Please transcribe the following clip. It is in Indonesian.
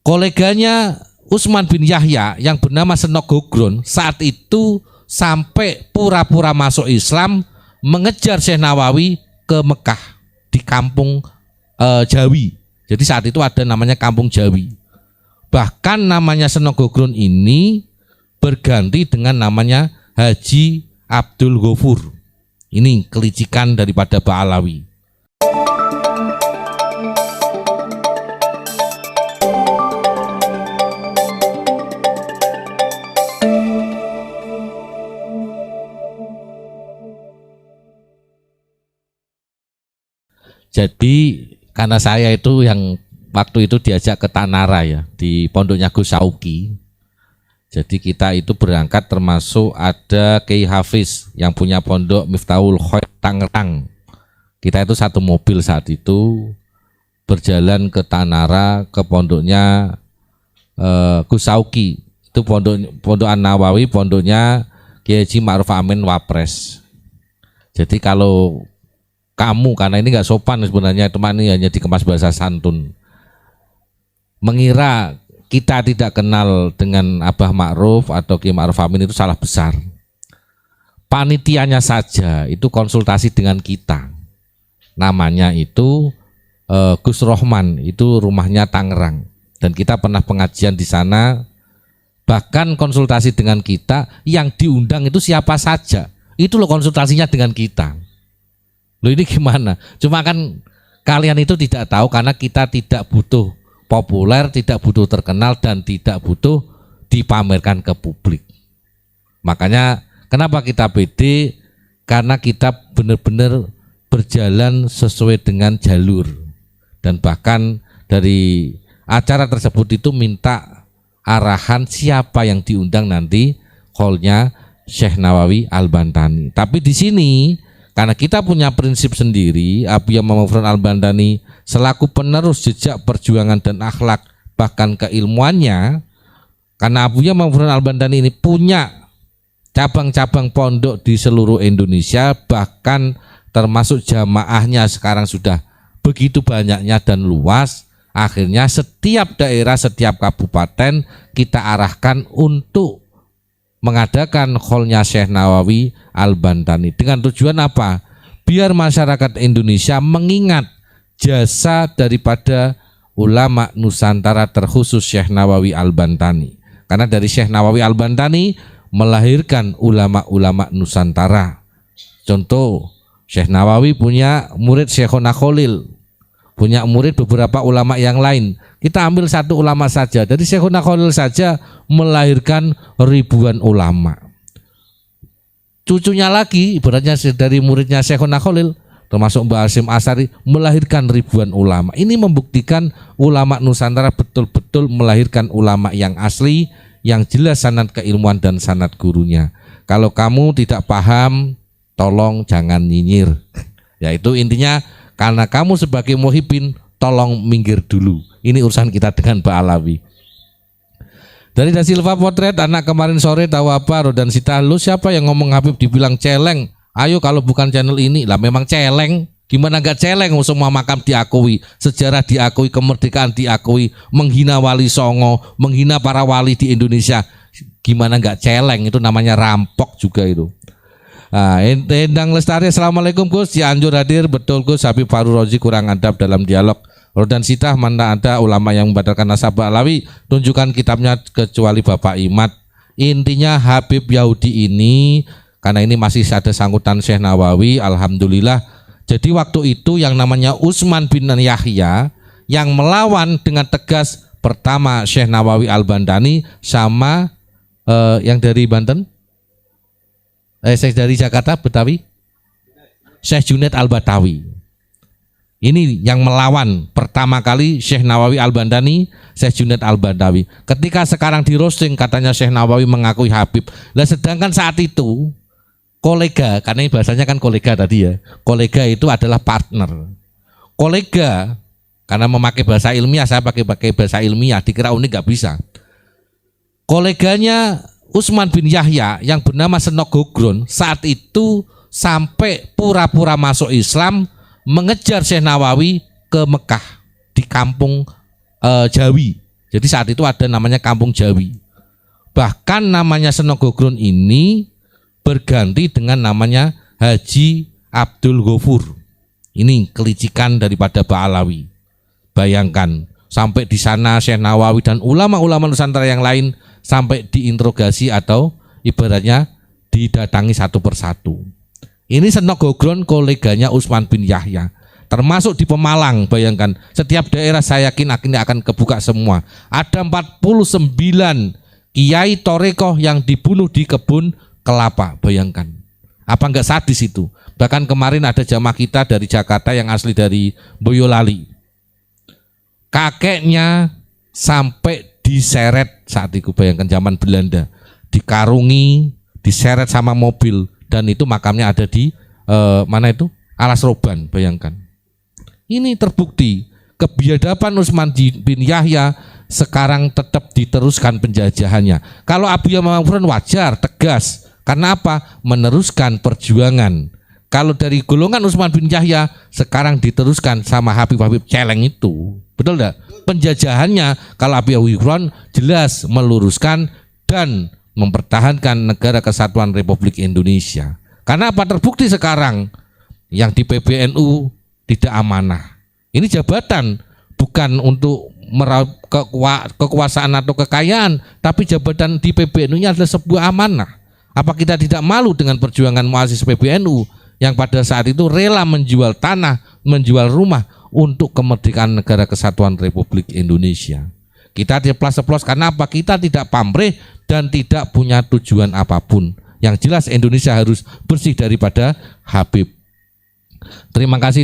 Koleganya Utsman bin Yahya yang bernama Senok Gogron saat itu sampai pura-pura masuk Islam mengejar Syekh Nawawi ke Mekah di kampung Jawi. Jadi saat itu ada namanya kampung Jawi. Bahkan namanya Senok Gogron ini berganti dengan namanya Haji Abdul Ghafur. Ini kelicikan daripada Ba'alawi. Jadi karena saya itu yang waktu itu diajak ke Tanara ya, di pondoknya Gus Sauki. Jadi kita itu berangkat termasuk ada Kiai Hafiz yang punya pondok Miftahul Khair Tangerang. Kita itu satu mobil saat itu berjalan ke Tanara, ke pondoknya Gus Sauki. Itu pondok An-Nawawi, pondoknya Kiai Haji Ma'ruf Amin Wapres. Jadi kalau kamu, karena ini nggak sopan sebenarnya, teman ini hanya dikemas bahasa santun, mengira kita tidak kenal dengan Abah Ma'ruf atau Kiai Ma'ruf Amin itu salah besar. Panitianya saja itu konsultasi dengan kita. Namanya itu Gus Rohman, itu rumahnya Tangerang, dan kita pernah pengajian di sana. Bahkan konsultasi dengan kita, yang diundang itu siapa saja, itu loh konsultasinya dengan kita. Loh ini gimana? Cuma kan kalian itu tidak tahu karena kita tidak butuh populer, tidak butuh terkenal, dan tidak butuh dipamerkan ke publik. Makanya kenapa kita pede? Karena kita benar-benar berjalan sesuai dengan jalur. Dan bahkan dari acara tersebut itu minta arahan siapa yang diundang nanti call-nya Syekh Nawawi Al-Bantani. Tapi di sini karena kita punya prinsip sendiri, Abu Yahya Ma'ruf Al-Bantani selaku penerus jejak perjuangan dan akhlak bahkan keilmuannya, karena Abu Yahya Ma'ruf Al-Bantani ini punya cabang-cabang pondok di seluruh Indonesia, bahkan termasuk jamaahnya sekarang sudah begitu banyaknya dan luas. Akhirnya setiap daerah, setiap kabupaten kita arahkan untuk mengadakan call-nya Syekh Nawawi Al-Bantani. Dengan tujuan apa? Biar masyarakat Indonesia mengingat jasa daripada ulama Nusantara, terkhusus Syekh Nawawi Al-Bantani. Karena dari Syekh Nawawi Al-Bantani melahirkan ulama-ulama Nusantara. Contoh, Syekh Nawawi punya murid Syekhona Khalil, punya murid beberapa ulama yang lain. Kita ambil satu ulama saja, dari Syekhona Khalil saja melahirkan ribuan ulama. Cucunya lagi, ibaratnya dari muridnya Syekhona Khalil, termasuk Mbah Hasyim Asy'ari, melahirkan ribuan ulama. Ini membuktikan ulama Nusantara betul-betul melahirkan ulama yang asli, yang jelas sanad keilmuan dan sanad gurunya. Kalau kamu tidak paham, tolong jangan nyinyir. Yaitu intinya, karena kamu sebagai muhibbin, tolong minggir dulu. Ini urusan kita dengan Ba'alawi. Dari Da Silva Potret, anak kemarin sore tahu apa? Rodan Sita, lu siapa yang ngomong Habib dibilang celeng? Ayo kalau bukan channel ini, lah memang celeng. Gimana gak celeng? Semua makam diakui, sejarah diakui, kemerdekaan diakui, menghina Wali Songo, menghina para wali di Indonesia. Gimana gak celeng? Itu namanya rampok juga itu. Nah, Endang Lestari, assalamualaikum Gus. Cianjur hadir, betul Gus. Habib Fahru Rozi kurang adab dalam dialog. Rodan Sitah, mana ada ulama yang membatalkan nasab Ba'alawi? Tunjukkan kitabnya kecuali Bapak Imad. Intinya Habib Yahudi ini, karena ini masih ada sangkutan Syekh Nawawi, alhamdulillah. Jadi waktu itu yang namanya Utsman bin Yahya yang melawan dengan tegas, pertama Syekh Nawawi Al-Bantani sama yang dari Banten, Syekh dari Jakarta Betawi, Syekh Junaid Al-Batawi. Ini yang melawan pertama kali Syekh Nawawi Al-Bantani, Syekh Junaid Al-Batawi. Ketika sekarang di roasting katanya Syekh Nawawi mengakui Habib. Lah sedangkan saat itu kolega, karena ini bahasanya kan kolega tadi ya. Kolega itu adalah partner. Kolega, karena memakai bahasa ilmiah, saya pakai bahasa ilmiah, dikira unik gak bisa. Koleganya Utsman bin Yahya yang bernama Senok Gogron saat itu sampai pura-pura masuk Islam mengejar Syekh Nawawi ke Mekah di kampung Jawi. Jadi saat itu ada namanya Kampung Jawi. Bahkan namanya Senogogron ini berganti dengan namanya Haji Abdul Ghafur. Ini kelicikan daripada Ba'alawi. Bayangkan, sampai di sana Syekh Nawawi dan ulama-ulama Nusantara yang lain sampai diinterogasi atau ibaratnya didatangi satu persatu. Ini Senogogron koleganya Utsman bin Yahya. Termasuk di Pemalang, bayangkan, setiap daerah saya yakin akan kebuka semua. Ada 49 kiai torekoh yang dibunuh di kebun kelapa, bayangkan. Apa enggak sadis itu? Bahkan kemarin ada jamaah kita dari Jakarta yang asli dari Boyolali. Kakeknya sampai diseret saat itu, bayangkan zaman Belanda. Dikarungi, diseret sama mobil, dan itu makamnya ada di mana itu? Alas Roban, bayangkan. Ini terbukti kebiadaban Utsman bin Yahya sekarang tetap diteruskan penjajahannya. Kalau Abu Yamamah wajar, tegas. Karena apa? Meneruskan perjuangan. Kalau dari golongan Utsman bin Yahya sekarang diteruskan sama Habib Celeng itu. Betul enggak? Penjajahannya kalau Abu Yamamah jelas meluruskan dan mempertahankan negara kesatuan Republik Indonesia. Karena apa? Terbukti sekarang yang di PBNU tidak amanah. Ini jabatan bukan untuk meraup kekuasaan atau kekayaan, tapi jabatan di PBNU-nya adalah sebuah amanah. Apa kita tidak malu dengan perjuangan muassis PBNU yang pada saat itu rela menjual tanah, menjual rumah untuk kemerdekaan negara kesatuan Republik Indonesia? Kita ceplas-ceplos karena apa? Kita tidak pamrih dan tidak punya tujuan apapun. Yang jelas Indonesia harus bersih daripada Habib. Terima kasih.